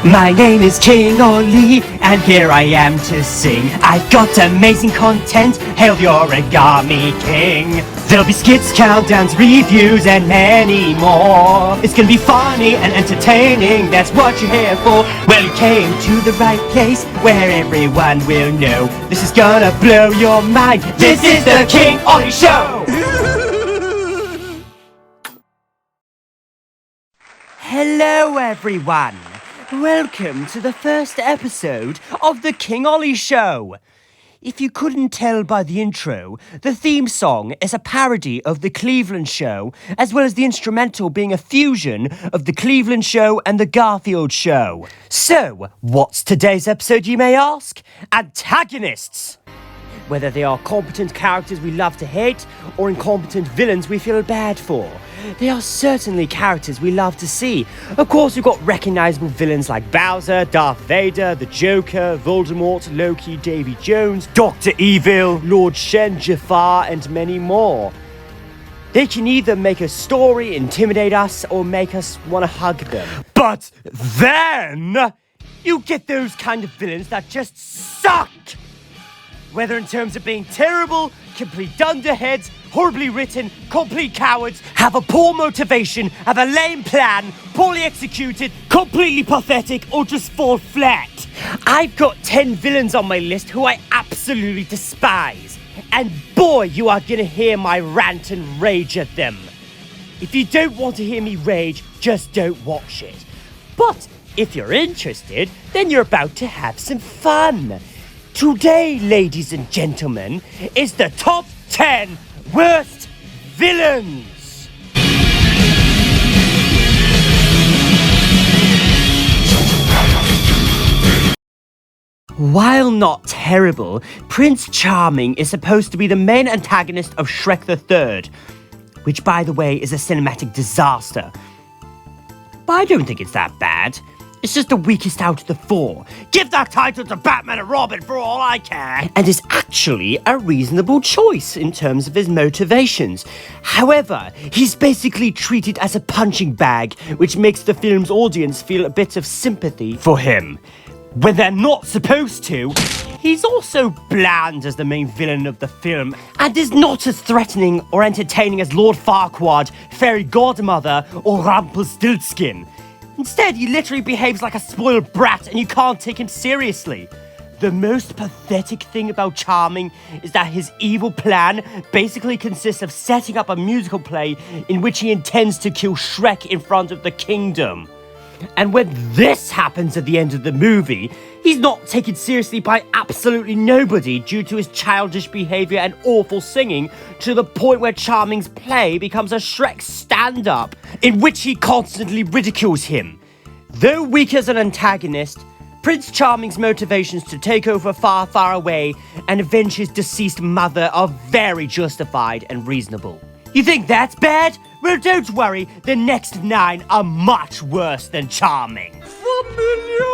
My name is King Olly, and here I am to sing. I've got amazing content, hail the Origami King. There'll be skits, countdowns, reviews, and many more. It's gonna be funny and entertaining, that's what you're here for. Well, you came to the right place, where everyone will know. This is gonna blow your mind. This is the King Olly Show! Hello, everyone. Welcome to the first episode of the King Olly Show. If you couldn't tell by the intro, the theme song is a parody of the Cleveland Show, as well as the instrumental being a fusion of the Cleveland Show and the Garfield Show. So, what's today's episode, you may ask? Antagonists! Whether they are competent characters we love to hate, or incompetent villains we feel bad for, they are certainly characters we love to see. Of course, we've got recognizable villains like Bowser, Darth Vader, the Joker, Voldemort, Loki, Davy Jones, Dr. Evil, Lord Shen, Jafar, and many more. They can either make a story intimidate us or make us want to hug them. But then, you get those kind of villains that just suck! Whether in terms of being terrible, complete dunderheads, horribly written, complete cowards, have a poor motivation, have a lame plan, poorly executed, completely pathetic, or just fall flat. I've got 10 villains on my list who I absolutely despise. And boy, you are gonna hear my rant and rage at them. If you don't want to hear me rage, just don't watch it. But if you're interested, then you're about to have some fun. Today, ladies and gentlemen, is the top 10 worst villains. While not terrible, Prince Charming is supposed to be the main antagonist of Shrek the Third, which, by the way, is a cinematic disaster. But I don't think it's that bad. It's just the weakest out of the four. Give that title to Batman and Robin for all I care. And is actually a reasonable choice in terms of his motivations. However, he's basically treated as a punching bag, which makes the film's audience feel a bit of sympathy for him. When they're not supposed to, he's also bland as the main villain of the film, and is not as threatening or entertaining as Lord Farquaad, Fairy Godmother, or Rumpelstiltskin. Instead, he literally behaves like a spoiled brat and you can't take him seriously. The most pathetic thing about Charming is that his evil plan basically consists of setting up a musical play in which he intends to kill Shrek in front of the kingdom. And when this happens at the end of the movie, he's not taken seriously by absolutely nobody due to his childish behavior and awful singing, to the point where Charming's play becomes a Shrek stand-up, in which he constantly ridicules him. Though weak as an antagonist, Prince Charming's motivations to take over far, far away and avenge his deceased mother are very justified and reasonable. You think that's bad? Well, don't worry, the next 9 are much worse than Charming. Familiar!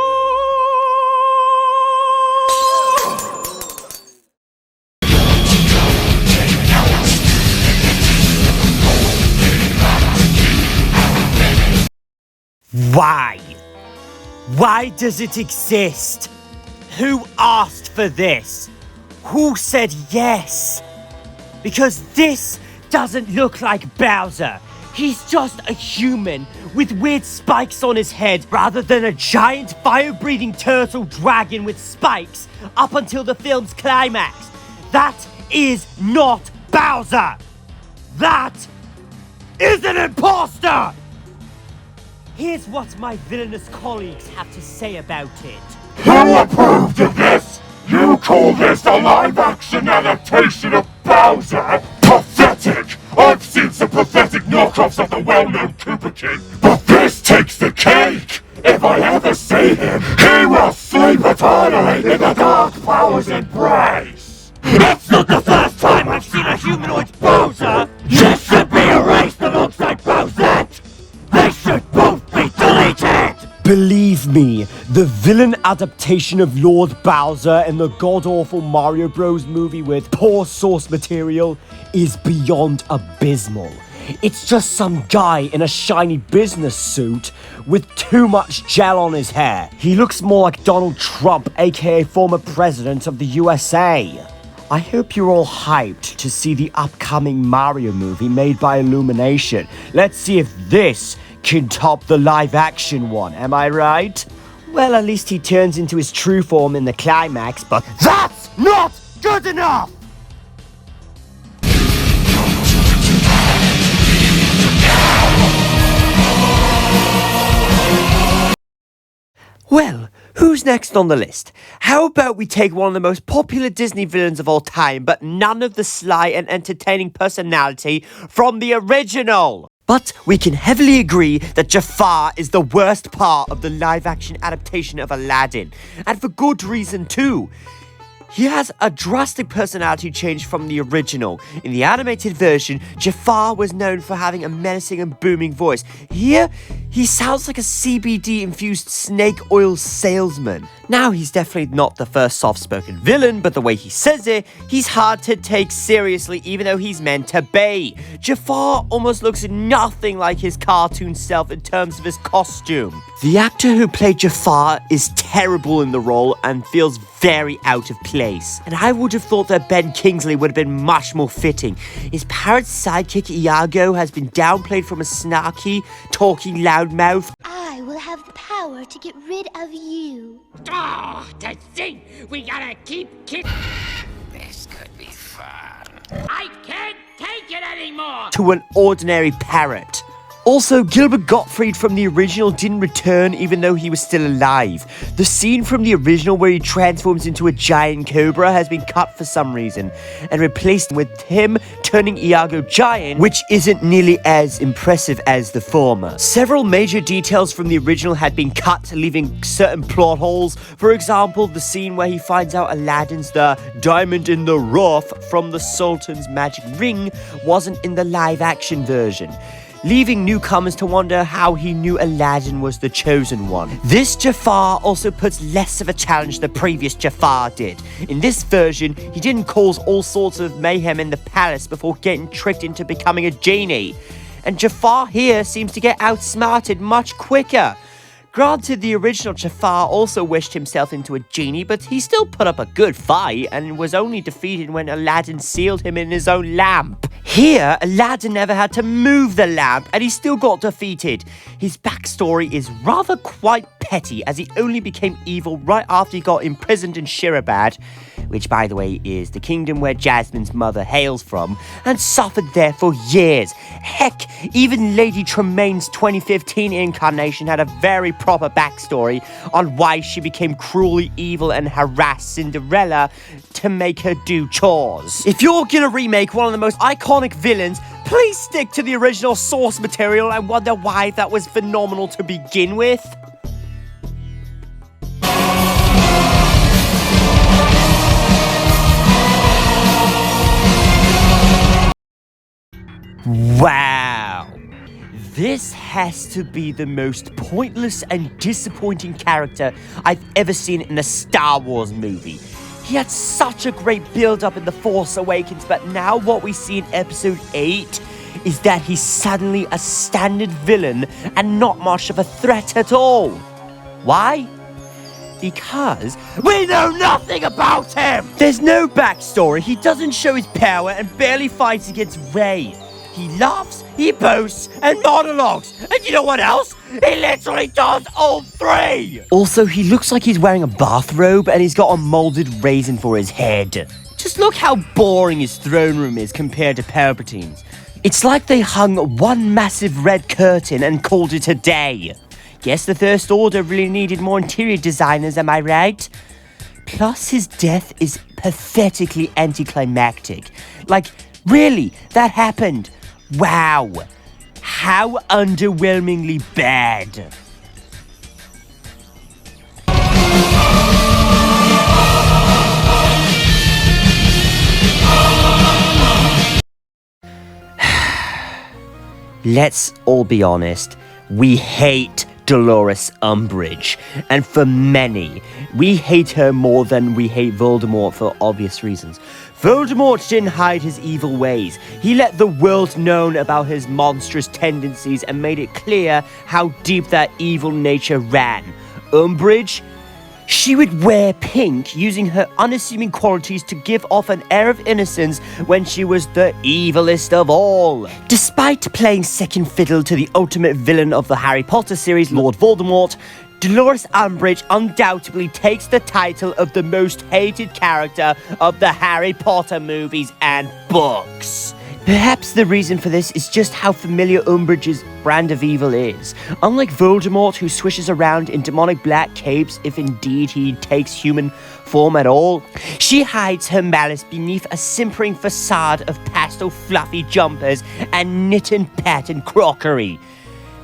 Why? Why does it exist? Who asked for this? Who said yes? Because this doesn't look like Bowser. He's just a human with weird spikes on his head rather than a giant fire-breathing turtle dragon with spikes up until the film's climax. That is not Bowser. That is an imposter. Here's what my villainous colleagues have to say about it. Who approved of this? You call this a live-action adaptation of Bowser? Pathetic! I've seen some pathetic knockoffs of the well-known Koopa King, but this takes the cake! If I ever see him, he will sleep eternally in the Dark Power's embrace! It's not the first time I've seen a humanoid Bowser! You should be erased alongside Bowsette! They should both be deleted! Believe me, the villain adaptation of Lord Bowser in the god-awful Mario Bros movie with poor source material is beyond abysmal. It's just some guy in a shiny business suit with too much gel on his hair. He looks more like Donald Trump, aka former president of the USA. I hope you're all hyped to see the upcoming Mario movie made by Illumination. Let's see if this can top the live-action one, am I right? Well, at least he turns into his true form in the climax, but that's not good enough! Well, who's next on the list? How about we take one of the most popular Disney villains of all time, but none of the sly and entertaining personality from the original? But we can heavily agree that Jafar is the worst part of the live-action adaptation of Aladdin, and for good reason too. He has a drastic personality change from the original. In the animated version, Jafar was known for having a menacing and booming voice. Here, he sounds like a CBD-infused snake oil salesman. Now, he's definitely not the first soft-spoken villain, but the way he says it, he's hard to take seriously even though he's meant to be. Jafar almost looks nothing like his cartoon self in terms of his costume. The actor who played Jafar is terrible in the role and feels very out of place. And I would have thought that Ben Kingsley would have been much more fitting. His parrot sidekick Iago has been downplayed from a snarky, talking loudmouth. I will have the power to get rid of you. Oh, to think we gotta keep This could be fun. I can't take it anymore! To an ordinary parrot. Also, Gilbert Gottfried from the original didn't return even though he was still alive. The scene from the original where he transforms into a giant cobra has been cut for some reason and replaced with him turning Iago giant, which isn't nearly as impressive as the former. Several major details from the original had been cut, leaving certain plot holes. For example, the scene where he finds out Aladdin's the diamond in the rough from the Sultan's magic ring wasn't in the live-action version, leaving newcomers to wonder how he knew Aladdin was the chosen one. This Jafar also puts less of a challenge the previous Jafar did. In this version, he didn't cause all sorts of mayhem in the palace before getting tricked into becoming a genie. And Jafar here seems to get outsmarted much quicker. Granted, the original Jafar also wished himself into a genie, but he still put up a good fight and was only defeated when Aladdin sealed him in his own lamp. Here, Aladdin never had to move the lamp, and he still got defeated. His backstory is rather quite petty, as he only became evil right after he got imprisoned in Shirabad, which, by the way, is the kingdom where Jasmine's mother hails from, and suffered there for years. Heck, even Lady Tremaine's 2015 incarnation had a very proper backstory on why she became cruelly evil and harassed Cinderella to make her do chores. If you're gonna remake one of the most iconic villains, please stick to the original source material and wonder why that was phenomenal to begin with. Wow. This has to be the most pointless and disappointing character I've ever seen in a Star Wars movie. He had such a great build-up in The Force Awakens, but now what we see in Episode 8 is that he's suddenly a standard villain and not much of a threat at all. Why? Because we know nothing about him! There's no backstory, he doesn't show his power and barely fights against Rey. He laughs, he boasts, and monologues. And you know what else? He literally does all three! Also, he looks like he's wearing a bathrobe and he's got a molded raisin for his head. Just look how boring his throne room is compared to Palpatine's. It's like they hung one massive red curtain and called it a day. Guess the First Order really needed more interior designers, am I right? Plus, his death is pathetically anticlimactic. Like, really, that happened. Wow, how underwhelmingly bad. Let's all be honest, we hate Dolores Umbridge, and for many, we hate her more than we hate Voldemort for obvious reasons. Voldemort didn't hide his evil ways. He let the world know about his monstrous tendencies and made it clear how deep that evil nature ran. Umbridge? She would wear pink, using her unassuming qualities to give off an air of innocence when she was the evilest of all. Despite playing second fiddle to the ultimate villain of the Harry Potter series, Lord Voldemort, Dolores Umbridge undoubtedly takes the title of the most hated character of the Harry Potter movies and books. Perhaps the reason for this is just how familiar Umbridge's brand of evil is. Unlike Voldemort, who swishes around in demonic black capes if indeed he takes human form at all, she hides her malice beneath a simpering facade of pastel fluffy jumpers and knit and pattern crockery.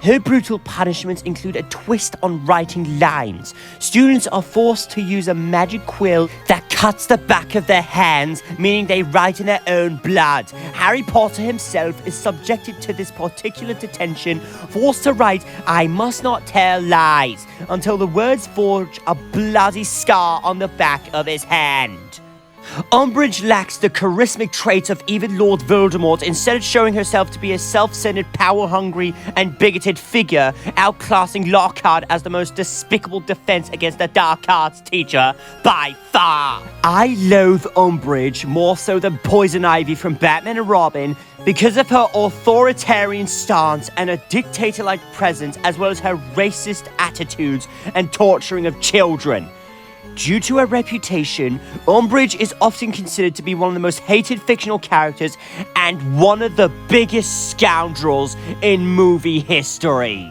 Her brutal punishments include a twist on writing lines. Students are forced to use a magic quill that cuts the back of their hands, meaning they write in their own blood. Harry Potter himself is subjected to this particular detention, forced to write, "I must not tell lies," until the words forge a bloody scar on the back of his hand. Umbridge lacks the charismatic traits of even Lord Voldemort, instead showing herself to be a self-centered, power-hungry, and bigoted figure, outclassing Lockhart as the most despicable defense against the dark arts teacher by far. I loathe Umbridge more so than Poison Ivy from Batman and Robin because of her authoritarian stance and a dictator-like presence, as well as her racist attitudes and torturing of children. Due to her reputation, Umbridge is often considered to be one of the most hated fictional characters and one of the biggest scoundrels in movie history.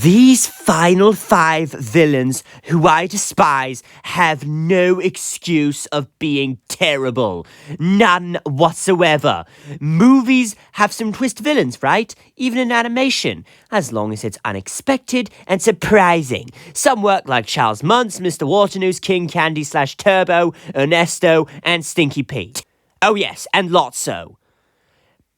These final 5 villains, who I despise, have no excuse of being terrible. None whatsoever. Movies have some twist villains, right? Even in animation, as long as it's unexpected and surprising. Some work like Charles Muntz, Mr. Waternoose, King Candy / Turbo, Ernesto, and Stinky Pete. Oh yes, and Lotso.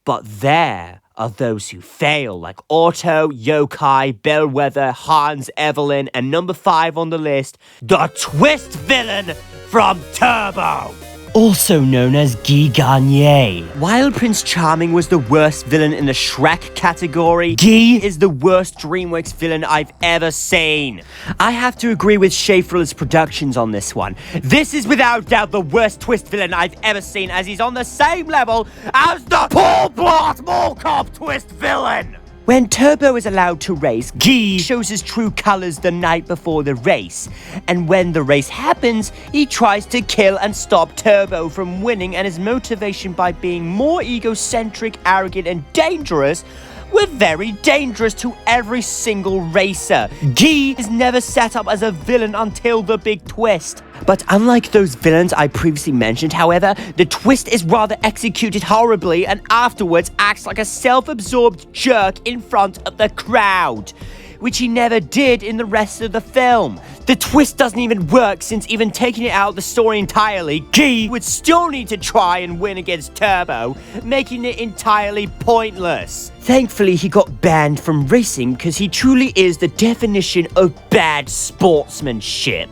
But there are those who fail, like Otto, Yokai, Bellwether, Hans, Evelyn, and number 5 on the list, the twist villain from Turbo, also known as Guy Garnier. While Prince Charming was the worst villain in the Shrek category, Guy is the worst DreamWorks villain I've ever seen. I have to agree with Schaefer's Productions on this one. This is without doubt the worst twist villain I've ever seen, as he's on the same level as the Paul Blart Mall Cop twist villain. When Turbo is allowed to race, Guy shows his true colors the night before the race. And when the race happens, he tries to kill and stop Turbo from winning, and his motivation by being more egocentric, arrogant, and dangerous were very dangerous to every single racer. Guy is never set up as a villain until the big twist. But unlike those villains I previously mentioned, however, the twist is rather executed horribly and afterwards acts like a self-absorbed jerk in front of the crowd, which he never did in the rest of the film. The twist doesn't even work, since even taking it out of the story entirely, Guy would still need to try and win against Turbo, making it entirely pointless. Thankfully, he got banned from racing because he truly is the definition of bad sportsmanship.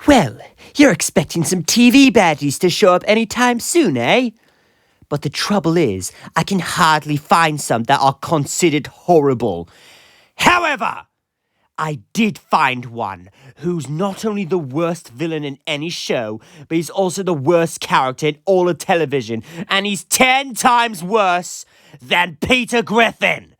Well, you're expecting some TV baddies to show up anytime soon, eh? But the trouble is, I can hardly find some that are considered horrible. However, I did find one who's not only the worst villain in any show, but he's also the worst character in all of television, and he's 10 times worse than Peter Griffin.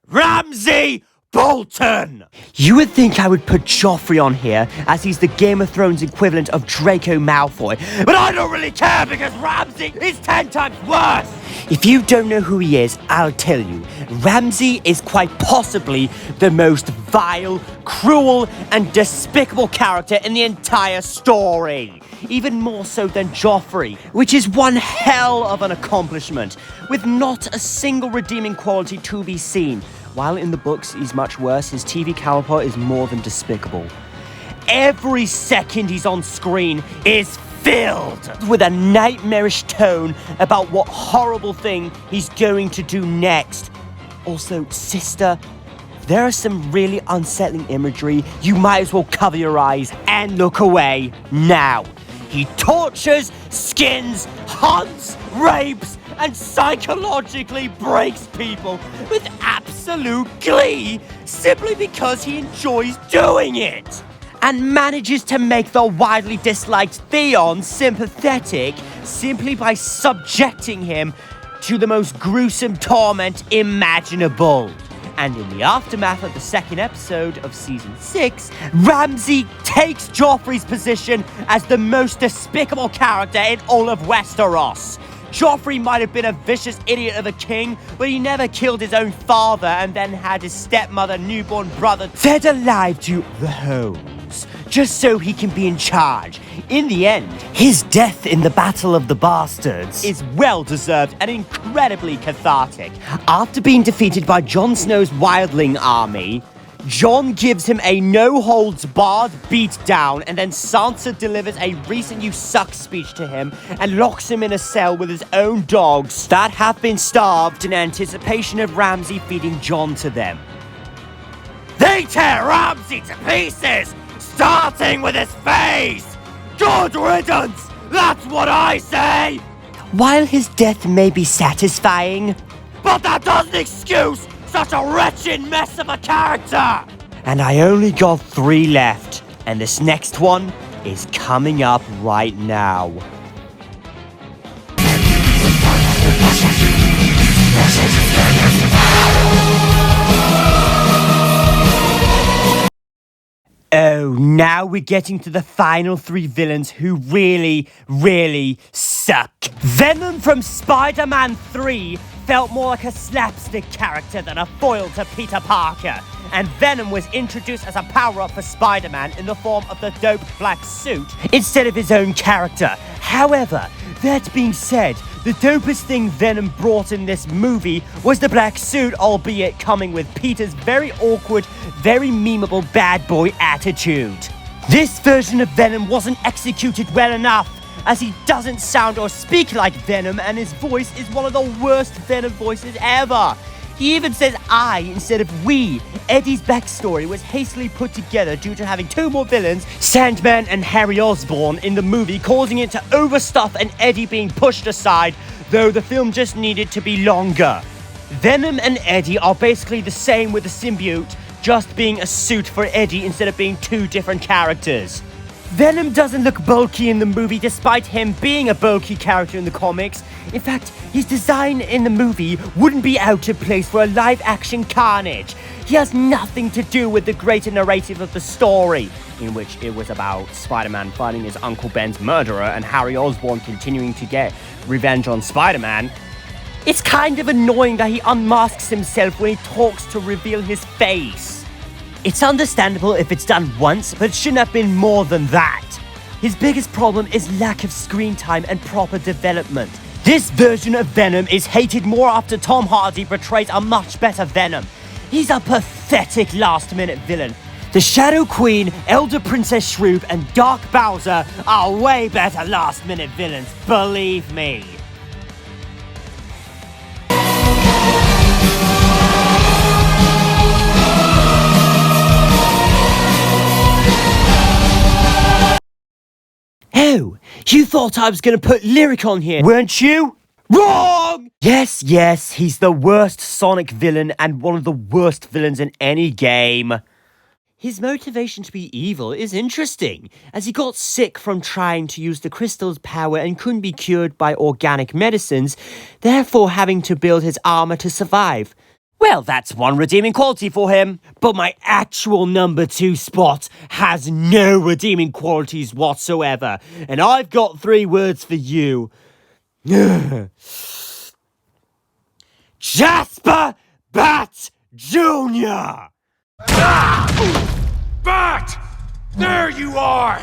Ramsay Bolton! You would think I would put Joffrey on here, as he's the Game of Thrones equivalent of Draco Malfoy, but I don't really care because Ramsay is 10 times worse! If you don't know who he is, I'll tell you. Ramsay is quite possibly the most vile, cruel, and despicable character in the entire story. Even more so than Joffrey, which is one hell of an accomplishment, with not a single redeeming quality to be seen. While in the books he's much worse, his TV counterpart is more than despicable. Every second he's on screen is filled with a nightmarish tone about what horrible thing he's going to do next. Also, sister, there are some really unsettling imagery. You might as well cover your eyes and look away now. He tortures, skins, hunts, rapes, and psychologically breaks people with absolute glee simply because he enjoys doing it. And manages to make the widely disliked Theon sympathetic simply by subjecting him to the most gruesome torment imaginable. And in the aftermath of the second episode of Season 6, Ramsay takes Joffrey's position as the most despicable character in all of Westeros. Joffrey might have been a vicious idiot of a king, but he never killed his own father and then had his stepmother, newborn brother fed alive to the hoes, just so he can be in charge. In the end, his death in the Battle of the Bastards is well-deserved and incredibly cathartic. After being defeated by Jon Snow's wildling army, Jon gives him a no-holds-barred beatdown, and then Sansa delivers a recent you suck speech to him and locks him in a cell with his own dogs that have been starved in anticipation of Ramsay feeding Jon to them. They tear Ramsay to pieces, starting with his face! Good riddance! That's what I say! While his death may be satisfying, but that doesn't excuse such a wretched mess of a character! And I only got 3 left, and this next one is coming up right now. Oh, now we're getting to the final 3 villains who really, really suck. Venom from Spider-Man 3 felt more like a slapstick character than a foil to Peter Parker. And Venom was introduced as a power-up for Spider-Man in the form of the dope black suit instead of his own character. However, that being said, the dopest thing Venom brought in this movie was the black suit, albeit coming with Peter's very awkward, very memeable bad boy attitude. This version of Venom wasn't executed well enough, as he doesn't sound or speak like Venom, and his voice is one of the worst Venom voices ever. He even says I instead of we. Eddie's backstory was hastily put together due to having 2 more villains, Sandman and Harry Osborn, in the movie, causing it to overstuff and Eddie being pushed aside, though the film just needed to be longer. Venom and Eddie are basically the same with the symbiote, just being a suit for Eddie instead of being 2 different characters. Venom doesn't look bulky in the movie despite him being a bulky character in the comics. In fact, his design in the movie wouldn't be out of place for a live-action Carnage. He has nothing to do with the greater narrative of the story, in which it was about Spider-Man finding his Uncle Ben's murderer and Harry Osborn continuing to get revenge on Spider-Man. It's kind of annoying that he unmasks himself when he talks to reveal his face. It's understandable if it's done once, but it shouldn't have been more than that. His biggest problem is lack of screen time and proper development. This version of Venom is hated more after Tom Hardy portrays a much better Venom. He's a pathetic last-minute villain. The Shadow Queen, Elder Princess Shroob, and Dark Bowser are way better last-minute villains, believe me. Oh, you thought I was going to put Lyric on here, weren't you? Wrong! Yes, he's the worst Sonic villain and one of the worst villains in any game. His motivation to be evil is interesting, as he got sick from trying to use the crystal's power and couldn't be cured by organic medicines, therefore having to build his armor to survive. Well, that's one redeeming quality for him. But my actual number 2 spot has no redeeming qualities whatsoever. And I've got 3 words for you. Jasper Bat Jr. Bat! There you are!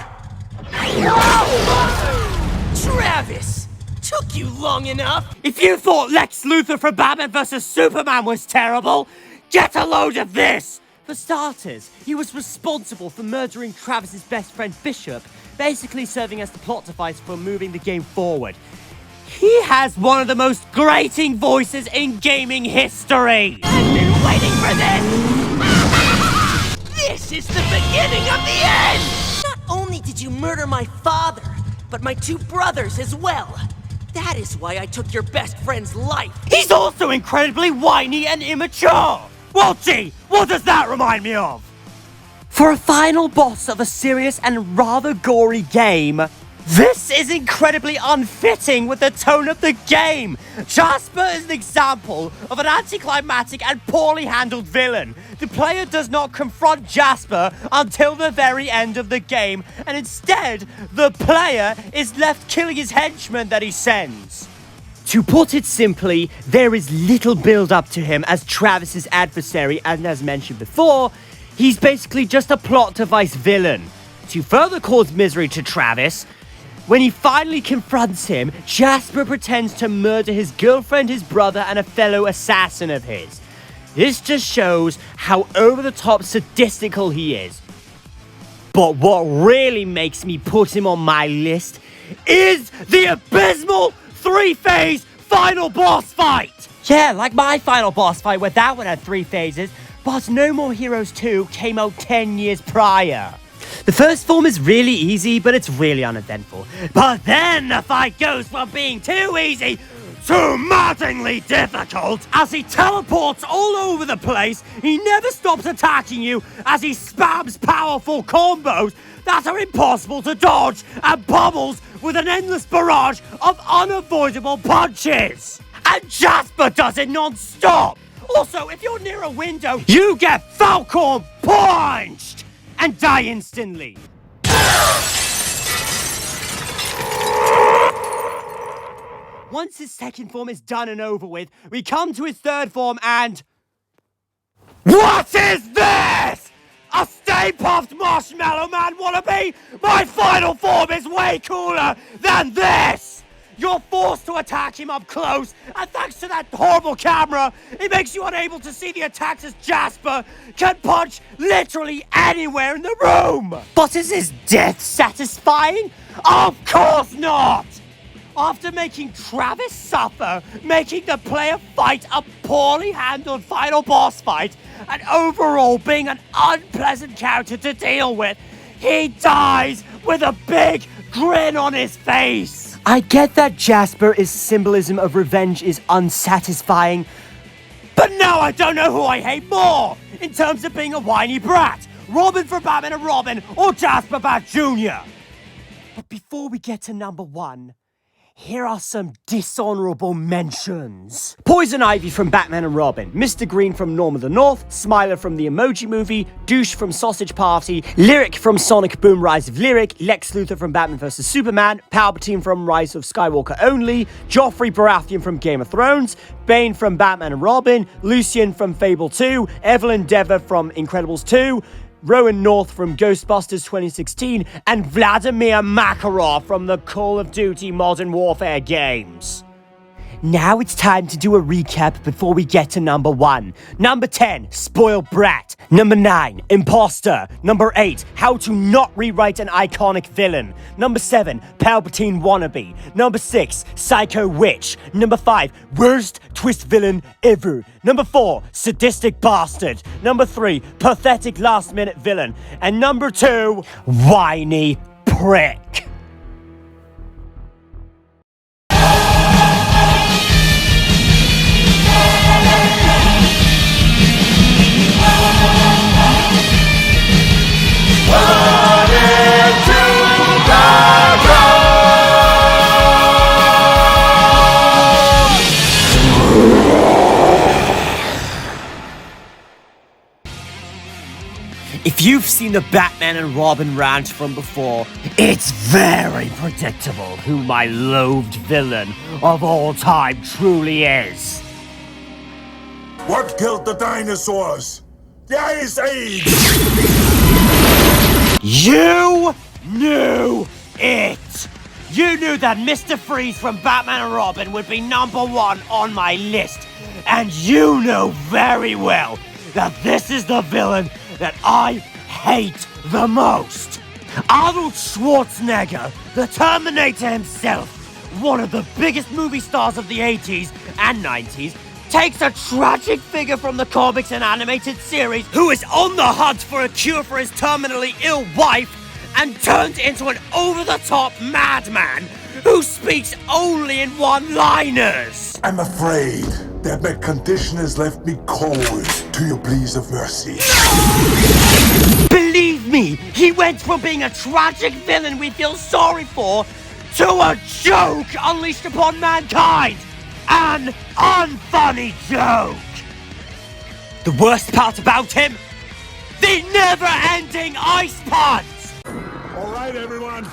Travis! Took you long enough! If you thought Lex Luthor from Batman vs. Superman was terrible, get a load of this! For starters, he was responsible for murdering Travis's best friend Bishop, basically serving as the plot device for moving the game forward. He has one of the most grating voices in gaming history! I've been waiting for this! This is the beginning of the end! Not only did you murder my father, but my 2 brothers as well. That is why I took your best friend's life. He's also incredibly whiny and immature! Well, gee, what does that remind me of? For a final boss of a serious and rather gory game, this is incredibly unfitting with the tone of the game. Jasper is an example of an anticlimactic and poorly handled villain. The player does not confront Jasper until the very end of the game, and instead, the player is left killing his henchmen that he sends. To put it simply, there is little build-up to him as Travis's adversary, and as mentioned before, he's basically just a plot device villain. To further cause misery to Travis, when he finally confronts him, Jasper pretends to murder his girlfriend, his brother, and a fellow assassin of his. This just shows how over-the-top sadistical he is. But what really makes me put him on my list is the abysmal 3-phase final boss fight! Yeah, like my final boss fight where that one had 3 phases, but No More Heroes 2 came out 10 years prior. The first form is really easy, but it's really uneventful. But then the fight goes from being too easy to maddeningly difficult. As he teleports all over the place, he never stops attacking you as he spams powerful combos that are impossible to dodge and pummels with an endless barrage of unavoidable punches. And Jasper does it non-stop. Also, if you're near a window, you get Falcon punched and die instantly. Once his second form is done and over with, we come to his third form and... What is this? A Stay Puft Marshmallow Man wannabe? My final form is way cooler than this! You're forced to attack him up close, and thanks to that horrible camera, it makes you unable to see the attacks as Jasper can punch literally anywhere in the room! But is his death satisfying? Of course not! After making Travis suffer, making the player fight a poorly handled final boss fight, and overall being an unpleasant character to deal with, he dies with a big grin on his face! I get that Jasper's symbolism of revenge is unsatisfying, but now I don't know who I hate more in terms of being a whiny brat, Robin from Batman and Robin or Jasper Bat Jr. But before we get to number 1, here are some dishonorable mentions. Poison Ivy from Batman and Robin, Mr. Green from Norm of the North, Smiler from the Emoji Movie, Douche from Sausage Party, Lyric from Sonic Boom Rise of Lyric, Lex Luthor from Batman vs. Superman, Palpatine from Rise of Skywalker Only, Joffrey Baratheon from Game of Thrones, Bane from Batman and Robin, Lucian from Fable 2, Evelyn Dever from Incredibles 2, Rowan North from Ghostbusters 2016, and Vladimir Makarov from the Call of Duty Modern Warfare games. Now it's time to do a recap before we get to number 1. Number 10, Spoiled Brat. Number 9, Imposter. Number 8, How to Not Rewrite an Iconic Villain. Number 7, Palpatine Wannabe. Number 6, Psycho Witch. Number 5, Worst Twist Villain Ever. Number 4, Sadistic Bastard. Number 3, Pathetic Last Minute Villain. And number 2, Whiny Prick. seen the Batman and Robin rant from before. It's very predictable who my loathed villain of all time truly is. What killed the dinosaurs? The Ice Age! You knew it! You knew that Mr. Freeze from Batman and Robin would be #1 on my list. And you know very well that this is the villain that I hate the most. Arnold Schwarzenegger, the Terminator himself, one of the biggest movie stars of the 80s and 90s, takes a tragic figure from the comics and animated series who is on the hunt for a cure for his terminally ill wife and turns into an over-the-top madman who speaks only in one-liners. I'm afraid that my condition has left me cold to your pleas of mercy. Believe me, he went from being a tragic villain we feel sorry for to a joke unleashed upon mankind. An unfunny joke. The worst part about him? The never-ending ice puns! All right, everyone.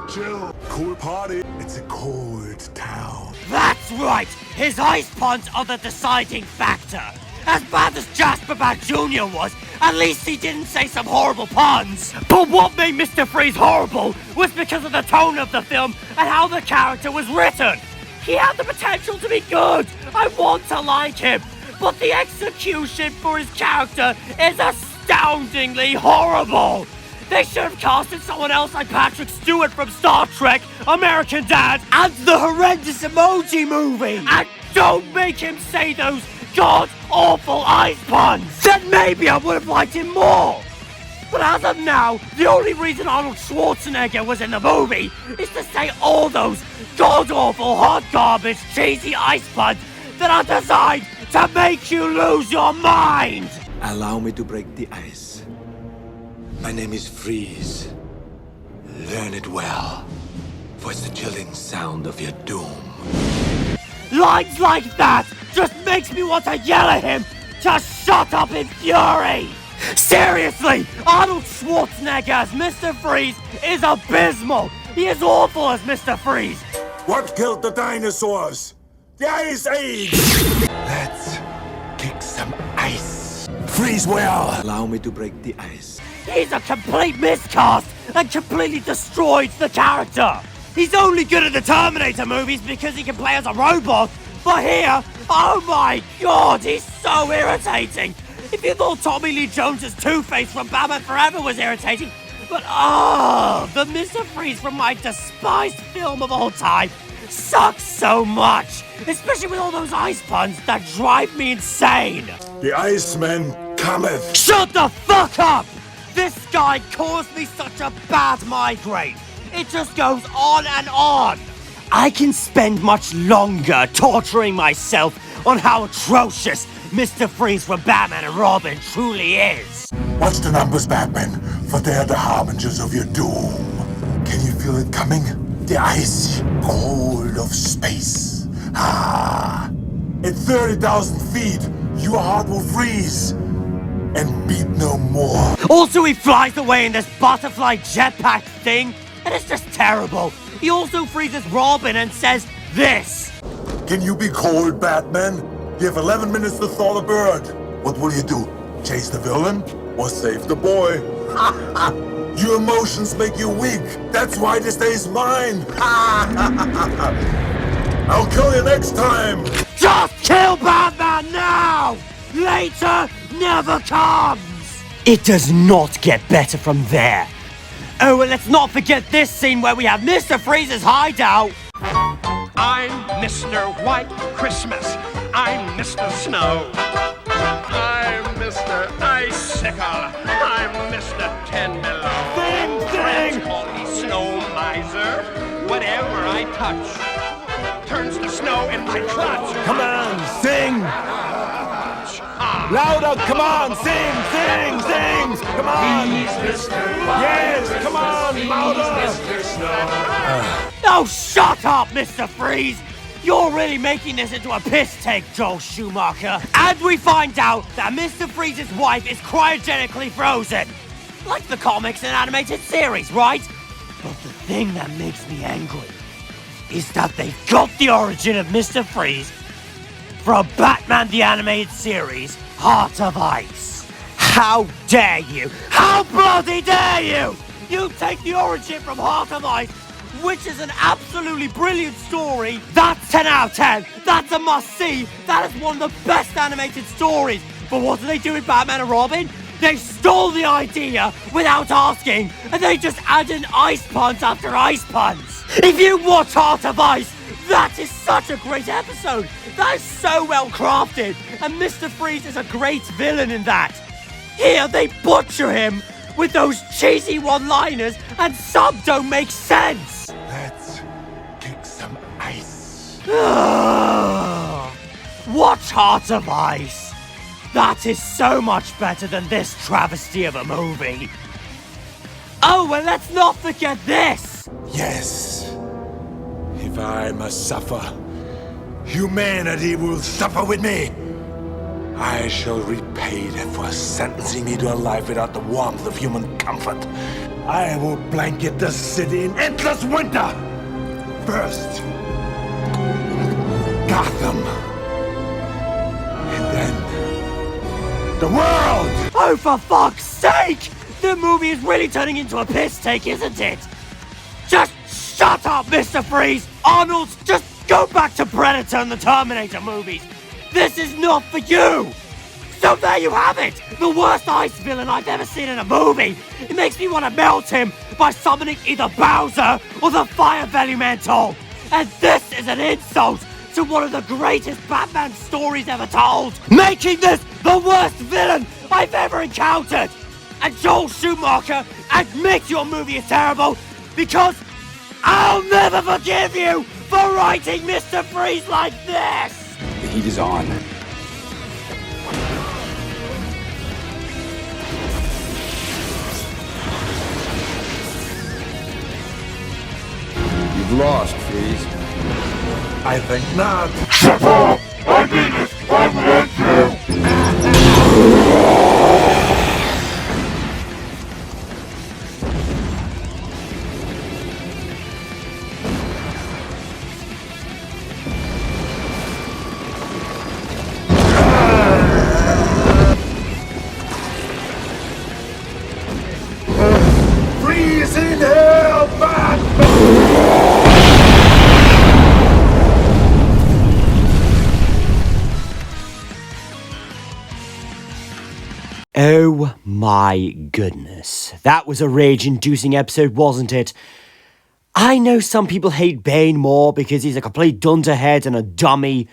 Chill. Cool party. It's a cold town. That's right! His ice puns are the deciding factor. As bad as Jasper Bat Jr. was, at least he didn't say some horrible puns. But what made Mr. Freeze horrible was because of the tone of the film and how the character was written. He had the potential to be good. I want to like him. But the execution for his character is astoundingly horrible. They should have casted someone else like Patrick Stewart from Star Trek, American Dad, and the horrendous Emoji Movie. And don't make him say those god-awful ice puns. Then maybe I would have liked him more. But as of now, the only reason Arnold Schwarzenegger was in the movie is to say all those god-awful, hot garbage, cheesy ice puns that are designed to make you lose your mind! Allow me to break the ice. My name is Freeze. Learn it well, for it's the chilling sound of your doom. Lines like that just makes me want to yell at him to shut up in fury! Seriously, Arnold Schwarzenegger as Mr. Freeze is abysmal! He is awful as Mr. Freeze! What killed the dinosaurs? The Ice Age! Let's kick some ice. Freeze well. Allow me to break the ice. He's a complete miscast and completely destroyed the character! He's only good at the Terminator movies because he can play as a robot, but here, oh my god, he's so irritating! If you thought Tommy Lee Jones's Two-Face from Batman Forever was irritating, but the Mr. Freeze from my despised film of all time sucks so much, especially with all those ice puns that drive me insane. The Iceman cometh. Shut the fuck up! This guy caused me such a bad migraine. It just goes on and on. I can spend much longer torturing myself on how atrocious Mr. Freeze from Batman and Robin truly is. Watch the numbers, Batman, for they are the harbingers of your doom. Can you feel it coming? The ice cold of space. At 30,000 feet, your heart will freeze and beat no more. Also, he flies away in this butterfly jetpack thing, and it's just terrible. He also freezes Robin and says this. Can you be cold, Batman? You have 11 minutes to thaw the bird. What will you do? Chase the villain or save the boy? Your emotions make you weak. That's why this day is mine. I'll kill you next time. Just kill Batman now! Later never comes! It does not get better from there. Oh, and let's not forget this scene where we have Mr. Freeze's hideout. I'm Mr. White Christmas. I'm Mr. Snow. I'm Mr. Icicle. I'm Mr. Ten Below. Friends call me Snow Miser. Whatever I touch turns to snow in my clutch. Come on, sing! Louder, come on, sing, sing, sing! Come on! Yes, come on, louder! Oh, shut up, Mr. Freeze! You're really making this into a piss take, Joel Schumacher. And we find out that Mr. Freeze's wife is cryogenically frozen. like the comics and animated series, right? But the thing that makes me angry is that they got the origin of Mr. Freeze from Batman the Animated Series, Heart of Ice. How dare you? How bloody dare you! You take the origin from Heart of Ice, which is an absolutely brilliant story. That's 10 out of 10. That's a must-see. That is one of the best animated stories. But what do they do with Batman and Robin? They stole the idea without asking, and they just add in ice puns after ice puns. If you watch Heart of Ice, that is such a great episode. That is so well crafted, and Mr. Freeze is a great villain in that. Here, they butcher him with those cheesy one-liners, and some don't make sense. Let's kick some ice. Watch Heart of Ice. That is so much better than this travesty of a movie. Oh, and let's not forget this. Yes. If I must suffer, humanity will suffer with me. I shall repay them for sentencing me to a life without the warmth of human comfort. I will blanket the city in endless winter. First, Gotham. And then the world! Oh, for fuck's sake! The movie is really turning into a piss take, isn't it? Just shut up, Mr. Freeze! Arnold, just go back to Predator and the Terminator movies! This is not for you! So there you have it! The worst ice villain I've ever seen in a movie! It makes me want to melt him by summoning either Bowser or the Fire 𝔬𝔫𝔠𝔢! And this is an insult to one of the greatest Batman stories ever told! Making this the worst villain I've ever encountered! And Joel Schumacher, admit your movie is terrible, because I'll never forgive you for writing Mr. Freeze like this! The heat is on. You've lost, Freeze. I think not. Shut up! I mean it! I want you! Freeze in hell, Batman! Oh my goodness. That was a rage-inducing episode, wasn't it? I know some people hate Bane more because he's a complete dunderhead and a dummy,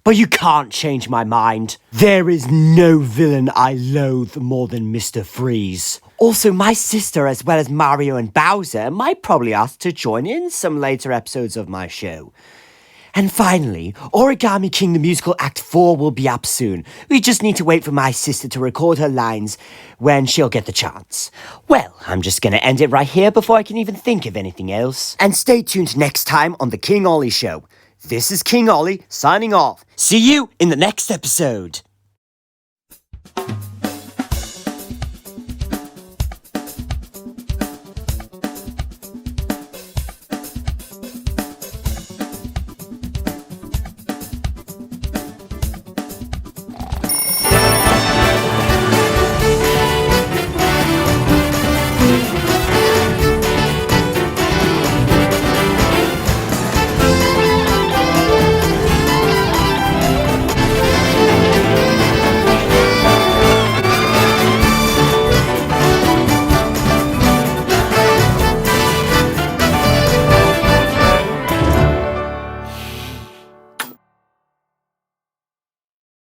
but you can't change my mind. There is no villain I loathe more than Mr. Freeze. Also, my sister, as well as Mario and Bowser, might probably ask to join in some later episodes of my show. And finally, Origami King the Musical Act 4 will be up soon. We just need to wait for my sister to record her lines when she'll get the chance. Well, I'm just gonna end it right here before I can even think of anything else. And stay tuned next time on The King Olly Show. This is King Olly, signing off. See you in the next episode.